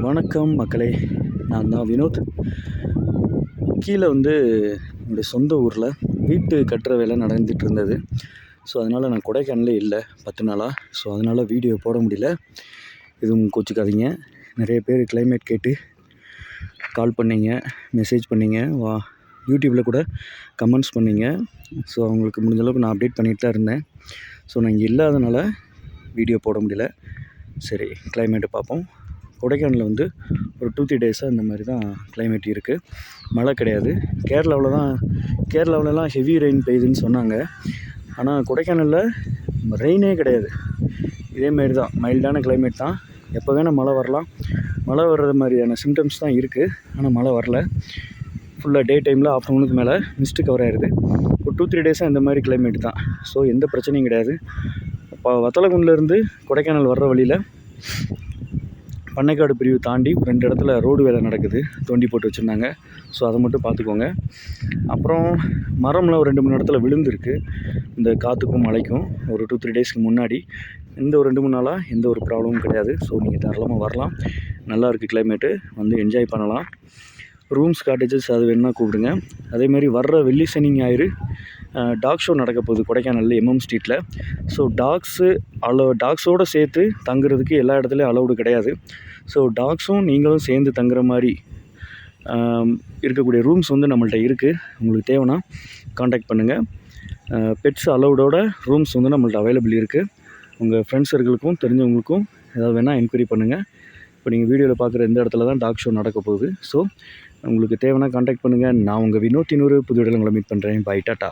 வணக்கம் மக்களே, நான் தான் வினோத். கீழே என்னுடைய சொந்த ஊரில் வீட்டு கட்டுற வேலை நடந்துகிட்டு இருந்தது. ஸோ அதனால் நான் கொடைக்கானலே இல்லை 10 நாளாக. ஸோ அதனால் வீடியோ போட முடியல. எதுவும் கோச்சிக்காதீங்க. நிறைய பேர் கிளைமேட் கேட்டு கால் பண்ணிங்க, மெசேஜ் பண்ணிங்க, யூடியூப்பில் கூட கமெண்ட்ஸ் பண்ணிங்க. ஸோ அவங்களுக்கு முடிஞ்சளவுக்கு நான் அப்டேட் பண்ணிட்டு தான் இருந்தேன். ஸோ நான் இங்கே இல்லாதனால வீடியோ போட முடியல. சரி, கிளைமேட்டை பார்ப்போம். கொடைக்கானலில் ஒரு 2-3 டேஸாக இந்த மாதிரி தான் கிளைமேட் இருக்குது. மழை கிடையாது. கேரளாவிலலாம் ஹெவி ரெயின் பெய்யுதுன்னு சொன்னாங்க. ஆனால் கொடைக்கானலில் ரெயினே கிடையாது. இதேமாரி தான் மைல்டான கிளைமேட் தான். எப்போ வேணால் மழை வரலாம். மழை வர்றது மாதிரியான சிம்டம்ஸ் தான் இருக்குது. ஆனால் மழை வரல. ஃபுல்லாக டே டைமில் ஆஃப்டர்நூனுக்கு மேலே மிஸ்ட்டு கவர் ஆகிடுது. ஒரு 2-3 டேஸாக இந்த மாதிரி கிளைமேட் தான். ஸோ எந்த பிரச்சனையும் கிடையாது. இப்போ வத்தலகுண்டிலேருந்து கொடைக்கானல் வர்ற வழியில் பண்ணைக்காடு பிரிவு தாண்டி 2 இடத்துல ரோடு வேலை நடக்குது, தோண்டி போட்டு வச்சுருந்தாங்க. ஸோ அதை மட்டும் பார்த்துக்கோங்க. அப்புறம் மரம்லாம் ஒரு 2-3 இடத்துல விழுந்துருக்கு, இந்த காற்றுக்கும் மழைக்கும். ஒரு 2-3 டேஸ்க்கு முன்னாடி. இந்த ஒரு 2-3 நாளாக எந்த ஒரு ப்ராப்ளமும் கிடையாது. ஸோ நீங்கள் தாராளமாக வரலாம். நல்லா இருக்குது கிளைமேட்டு, என்ஜாய் பண்ணலாம். ரூம்ஸ் காட்டேஜஸ் அது வேணுன்னா கூப்பிடுங்க. அதேமாதிரி வர்ற வெள்ளி சனி ஞாயிறு டாக் ஷோ நடக்க போகுது கொடைக்கானலில் MM ஸ்ட்ரீட்டில். ஸோ டாக்ஸோடு சேர்த்து தங்குறதுக்கு எல்லா இடத்துலையும் அலௌடு கிடையாது. ஸோ டாக்ஸும் நீங்களும் சேர்ந்து தங்குற மாதிரி இருக்கக்கூடிய ரூம்ஸ் நம்மள்ட்ட இருக்குது. உங்களுக்கு தேவைன்னா காண்டாக்ட் பண்ணுங்கள். பெட்ஸ் அலௌடோட ரூம்ஸ் நம்மள்ட்ட அவைலபிள் இருக்குது. உங்கள் ஃப்ரெண்ட்ஸ் சர்க்கிளுக்கும் தெரிஞ்சவங்களுக்கும் ஏதாவது வேணால் என்கொயரி பண்ணுங்கள். இப்போ நீங்கள் வீடியோவில் பார்க்குற இந்த இடத்துல தான் டாக் ஷோ நடக்க போகுது. ஸோ உங்களுக்கு தேவைன்னா காண்டாக்ட் பண்ணுங்கள். நான் உங்கள் வினோத். இன்னொரு புது இடத்துல உங்களை மீட் பண்ணுறேன். Bye, tata.